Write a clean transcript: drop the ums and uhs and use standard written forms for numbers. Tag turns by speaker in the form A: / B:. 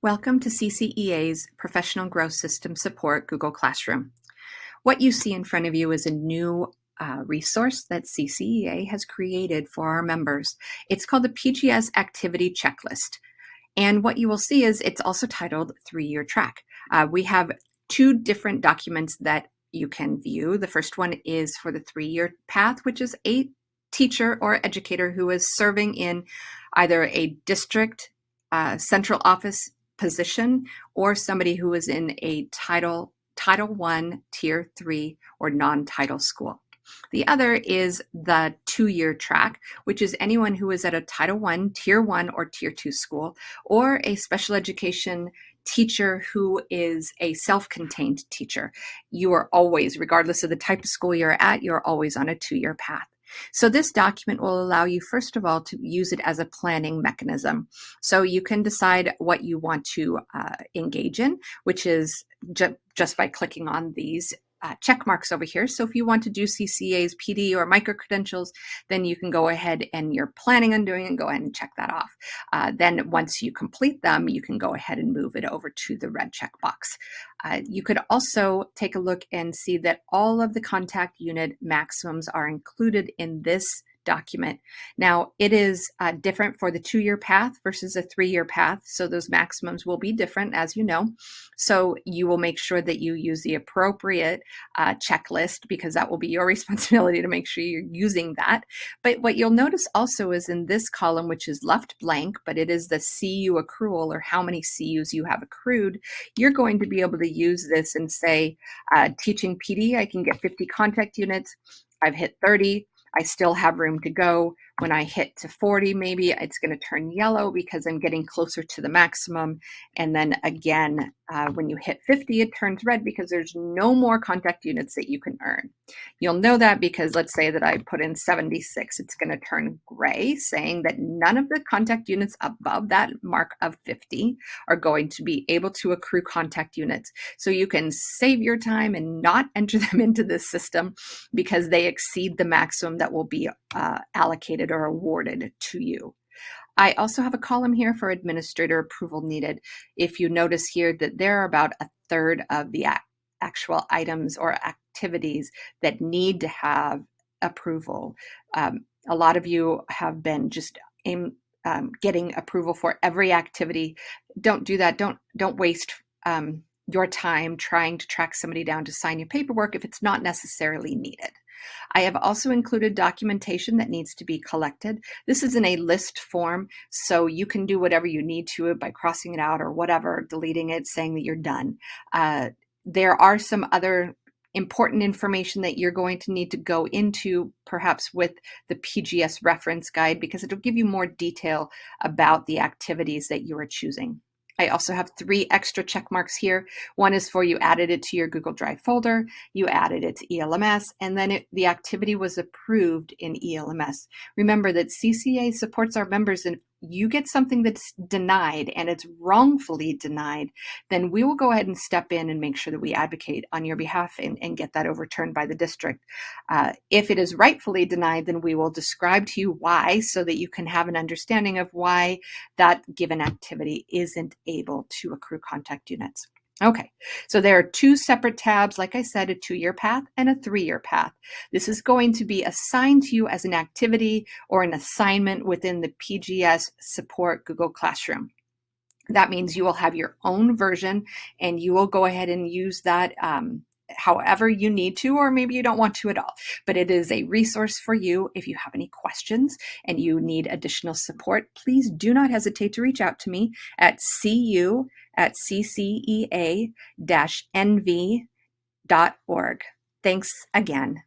A: Welcome to CCEA's Professional Growth System Support Google Classroom. What you see in front of you is a new resource that CCEA has created for our members. It's called the PGS Activity Checklist. And what you will see is it's also titled 3-Year Track. We have two different documents that you can view. The first one is for the 3-year path, which is a teacher or educator who is serving in either a district central office position or somebody who is in a Title I, Tier 3, or non-title school. The other is the 2-year track, which is anyone who is at a Title I, Tier 1, or Tier 2 school, or a special education teacher who is a self-contained teacher. You are always, regardless of the type of school you're at, you're always on a 2-year path. So this document will allow you, first of all, to use it as a planning mechanism. So you can decide what you want to engage in, which is just by clicking on these check marks over here. So if you want to do CCEA's PD or micro-credentials, then you can go ahead and you're planning on doing it and go ahead and check that off. Then once you complete them, you can go ahead and move it over to the red check box. You could also take a look and see that all of the contact unit maximums are included in this document. Now, it is different for the 2-year path versus a 3-year path, so those maximums will be different, as you know. So you will make sure that you use the appropriate checklist, because that will be your responsibility to make sure you're using that. But what you'll notice also is in this column, which is left blank, but it is the CU accrual, or how many CUs you have accrued, you're going to be able to use this and say, teaching PD, I can get 50 contact units. I've hit 30. I still have room to go. When I hit to 40, maybe it's going to turn yellow because I'm getting closer to the maximum. And then again, when you hit 50, it turns red because there's no more contact units that you can earn. You'll know that because let's say that I put in 76, it's going to turn gray, saying that none of the contact units above that mark of 50 are going to be able to accrue contact units. So you can save your time and not enter them into this system because they exceed the maximum that will be allocated or awarded to you. I also have a column here for administrator approval needed. If you notice here that there are about a third of the actual items or activities that need to have approval. A lot of you have been just getting approval for every activity. Don't do that. Don't waste your time trying to track somebody down to sign your paperwork if it's not necessarily needed. I have also included documentation that needs to be collected. This is in a list form, so you can do whatever you need to it by crossing it out or whatever, deleting it, saying that you're done. There are some other important information that you're going to need to go into, perhaps with the PGS reference guide, because it'll give you more detail about the activities that you are choosing. I also have 3 extra check marks here. One is for you added it to your Google Drive folder, you added it to ELMS, and then the activity was approved in ELMS. Remember that CCEA supports our members, and if you get something that's denied and it's wrongfully denied, then we will go ahead and step in and make sure that we advocate on your behalf and get that overturned by the district. If it is rightfully denied, then we will describe to you why, so that you can have an understanding of why that given activity isn't able to accrue contact units. Okay, so there are 2 separate tabs, like I said, a 2-year path and a 3-year path. This is going to be assigned to you as an activity or an assignment within the PGS Support Google Classroom. That means you will have your own version and you will go ahead and use that however you need to, or maybe you don't want to at all. But it is a resource for you. If you have any questions and you need additional support, please do not hesitate to reach out to me at cu@ccea-nv.org. Thanks again.